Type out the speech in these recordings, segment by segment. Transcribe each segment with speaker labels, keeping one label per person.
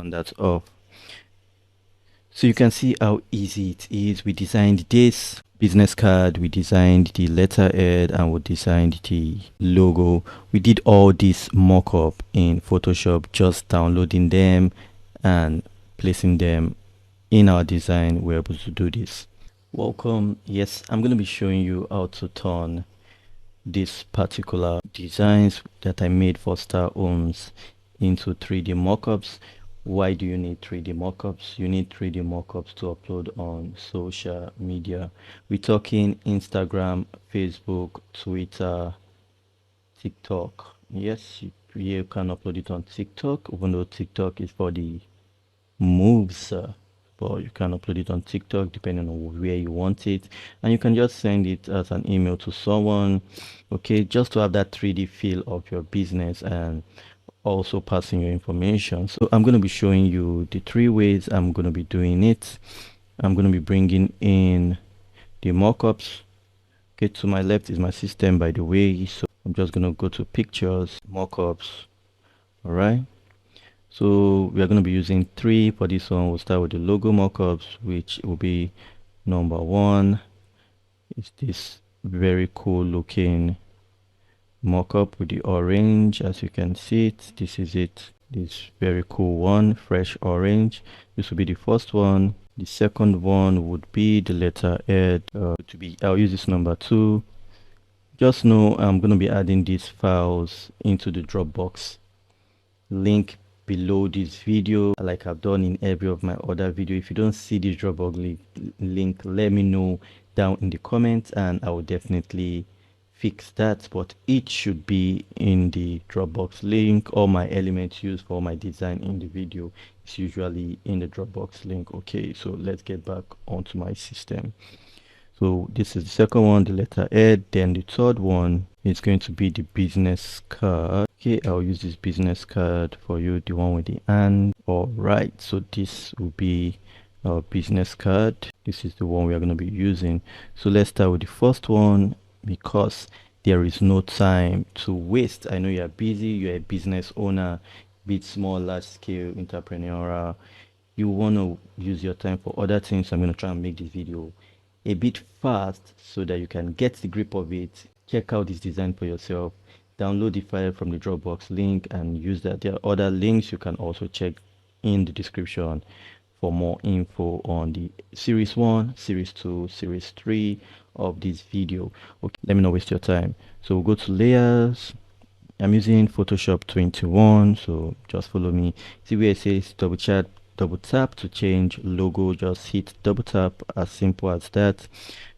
Speaker 1: turn that off. So you can see how easy it is. We designed this business card, we designed the letterhead, and we designed the logo. We did all this mock-up in Photoshop, just downloading them and placing them in our design. We're able to do this. Welcome. Yes, I'm going to be showing you how to turn this particular designs that I made for Star Homes into 3D mockups. Why do you need 3D mockups? You need 3D mockups to upload on social media. We're talking Instagram, Facebook, Twitter, TikTok. Yes, you can upload it on TikTok, even though TikTok is for the moves, but you can upload it on TikTok depending on where you want it, and you can just send it as an email to someone, okay, just to have that 3D feel of your business and also passing your information. So I'm going to be showing you the 3 ways I'm going to be doing it. I'm going to be bringing in the mockups. Okay, to my left is my system, by the way, so I'm just going to go to pictures, mockups. All right, so we are going to be using 3 for this one. We'll start with the logo mockups, which will be number 1. It's this very cool looking mockup with the orange, as you can see it. This is it, this very cool one, fresh orange. This will be the first one. The second one would be the letterhead. I'll use this number 2. Just know I'm going to be adding these files into the Dropbox link below this video, like I've done in every of my other video. If you don't see this Dropbox link, let me know down in the comments and I will definitely fix that, but it should be in the Dropbox link. All my elements used for my design in the video is usually in the Dropbox link. Okay, so let's get back onto my system. So this is the second one, the letterhead. Then the third one is going to be the business card. Okay, I'll use this business card for you, the one with the and. All right, so this will be our business card. This is the one we are going to be using. So let's start with the first one, because there is no time to waste. I know you're busy, you're a business owner, be it small, large scale, entrepreneurial. You want to use your time for other things. So I'm going to try and make this video a bit fast so that you can get the grip of it. Check out this design for yourself, download the file from the Dropbox link and use that. There are other links you can also check in the description for more info on the series 1, series 2, series 3 of this video. Okay, let me not waste your time. So we'll go to layers. I'm using Photoshop 21, so just follow me. See where it says double tap to change logo. Just hit double tap, as simple as that.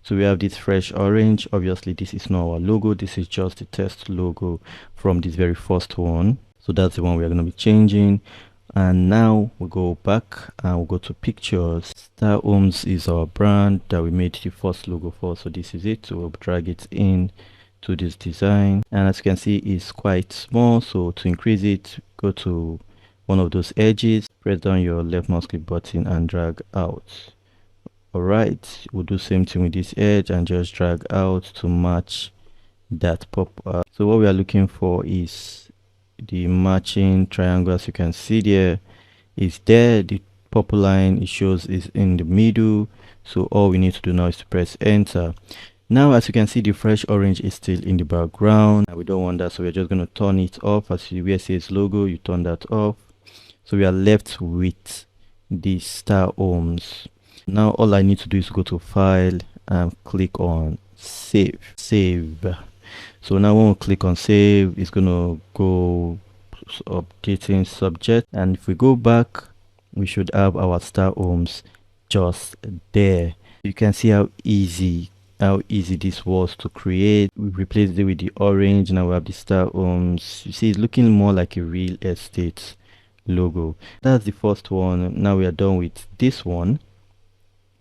Speaker 1: So we have this fresh orange. Obviously this is not our logo, this is just the test logo from this very first one. So that's the one we are going to be changing. And now we'll go back and we'll go to pictures. Star Homes is our brand that we made the first logo for, so this is it. So we'll drag it in to this design, and as you can see it's quite small. So to increase it, go to one of those edges, press down your left mouse click button and drag out. All right, we'll do same thing with this edge and just drag out to match that pop up. So what we are looking for is the matching triangle. As you can see, there is there, the purple line it shows is in the middle. So all we need to do now is to press enter. Now as you can see, the fresh orange is still in the background and we don't want that, so we're just going to turn it off. As you where it says logo, you turn that off. So we are left with the Star Homes. Now all I need to do is go to file and click on save. So now when we click on save, it's gonna go updating subject, and if we go back, we should have our Star Homes just there. You can see how easy this was to create. We replaced it with the orange. Now we have the Star Homes. You see, it's looking more like a real estate logo. That's the first one. Now we are done with this one.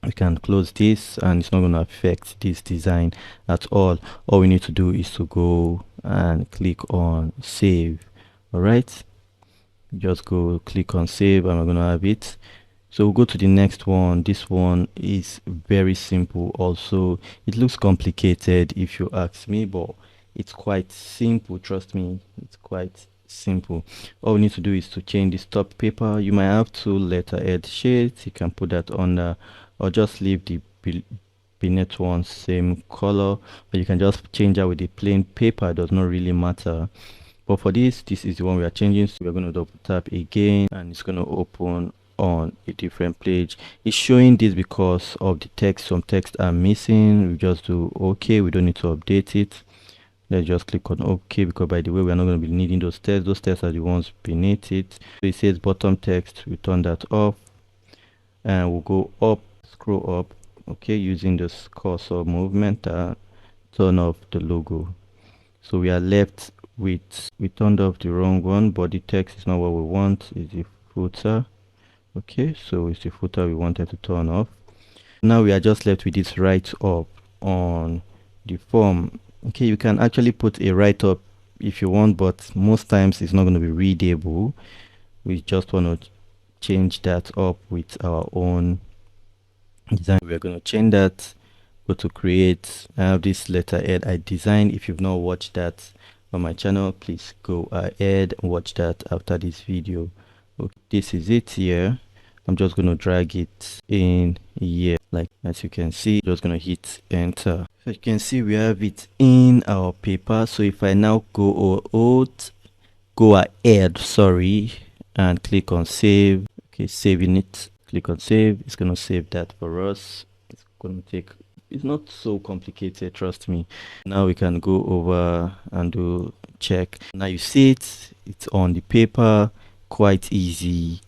Speaker 1: We can close this and it's not going to affect this design at all. All we need to do is to go and click on save. All right, just go click on save and we're going to have it. So we'll go to the next one. This one is very simple. Also, it looks complicated if you ask me, but it's quite simple. Trust me, it's quite simple. All we need to do is to change this top paper. You might have two letterhead shades, you can put that under, or just leave the beneath one same color, but you can just change that with the plain paper. It does not really matter. But for this is the one we are changing, so we're going to double tap again and it's going to open on a different page. It's showing this because of the text. Some text are missing. We just do okay, we don't need to update it. Let's just click on OK, because by the way, we are not going to be needing those tests. Those tests are the ones beneath it. So it says bottom text, we turn that off, and we'll go up, scroll up, okay, using this cursor movement, turn off the logo. So we are left with, we turned off the wrong one, body text is not what we want, it's the footer. Okay, so it's the footer we wanted to turn off. Now we are just left with this write up on the form. Okay, you can actually put a write-up if you want, but most times it's not going to be readable. We just want to change that up with our own design. We're going to change that, go to create. I have this letterhead I designed. If you've not watched that on my channel, please go ahead and watch that after this video. Okay, this is it here. I'm just going to drag it in here, like as you can see. Just going to hit enter. So you can see we have it in our paper. So if I now go ahead, sorry, and click on save. Okay, saving it. Click on save. It's going to save that for us. It's going to take, it's not so complicated, trust me. Now we can go over and do check. Now you see it, it's on the paper. Quite easy,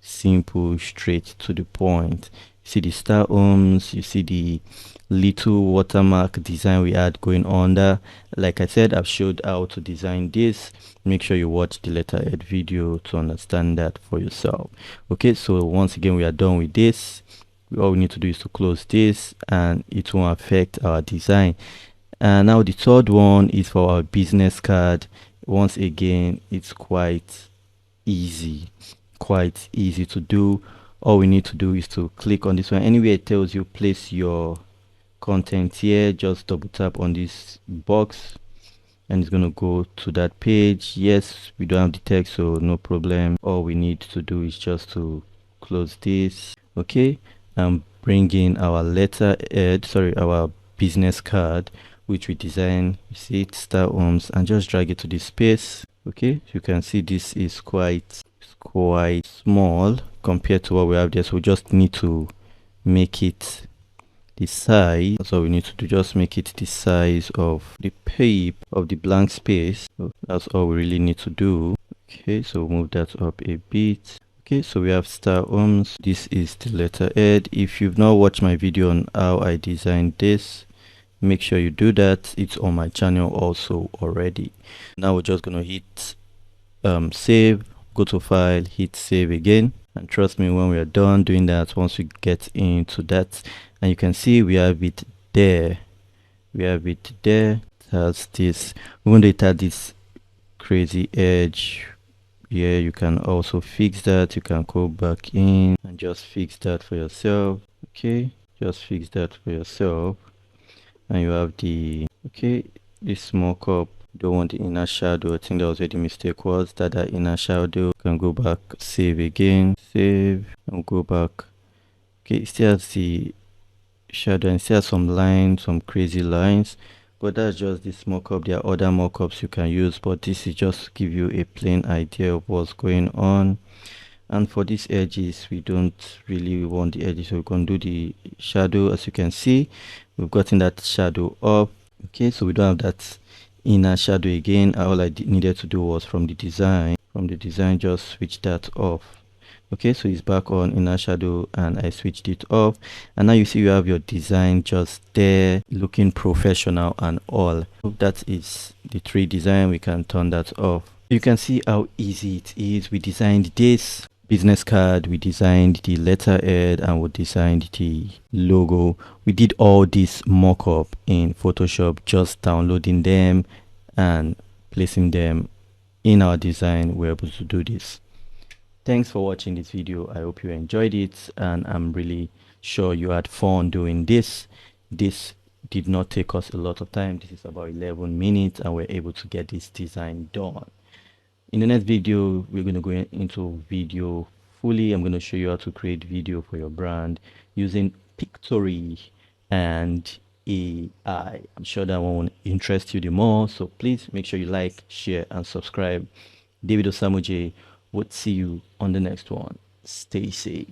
Speaker 1: simple, straight to the point. You see the star homes, you see the little watermark design we had going under. Like I said, I've showed how to design this. Make sure you watch the letterhead video to understand that for yourself. Okay, so once again we are done with this. All we need to do is to close this and it won't affect our design. And now the third one is for our business card. Once again, it's quite easy to do. All we need to do is to click on this one. Anywhere it tells you place your content here, just double tap on this box and it's going to go to that page. Yes, we don't have the text, so no problem. All we need to do is just to close this. Okay, and bring in our letterhead, sorry, our business card, which we design. You see it, star homes, and just drag it to this space. Okay, you can see this is quite small compared to what we have there, so we just need to make it the size. That's all we need to do, just make it the size of the page of the blank space. So that's all we really need to do. Okay, so move that up a bit. Okay, so we have star homes. This is the letterhead. If you've not watched my video on how I designed this, make sure you do that. It's on my channel also already. Now we're just gonna hit save, go to file, hit save again, and trust me, when we are done doing that, once we get into that, and you can see we have it there, it has this, even though it had this crazy edge. Yeah, you can also fix that. You can go back in and just fix that for yourself. Okay, just fix that for yourself. And you have the, okay, this mockup. Don't want the inner shadow. I think that was where the mistake was, that inner shadow. You can go back, save again, save, and go back. Okay, it still has the shadow and still has some lines, some crazy lines, but that's just this mockup. There are other mockups you can use, but this is just to give you a plain idea of what's going on. And for these edges, we don't really want the edges, so we can do the shadow. As you can see, we've gotten that shadow up. Okay, so we don't have that inner shadow again. All I needed to do was from the design just switch that off. Okay, so it's back on inner shadow and I switched it off, and now you see you have your design just there looking professional and all. That is the tree design. We can turn that off. You can see how easy it is. We designed this business card, we designed the letterhead, and we designed the logo. We did all this mock-up in Photoshop, just downloading them and placing them in our design. We're able to do this. Thanks for watching this video. I hope you enjoyed it, and I'm really sure you had fun doing this. This did not take us a lot of time. This is about 11 minutes and we're able to get this design done. In the next video, we're going to go into video fully. I'm going to show you how to create video for your brand using Pictory and AI. I'm sure that one will interest you the more. So please make sure you like, share, and subscribe. David Osamoje would see you on the next one. Stay safe.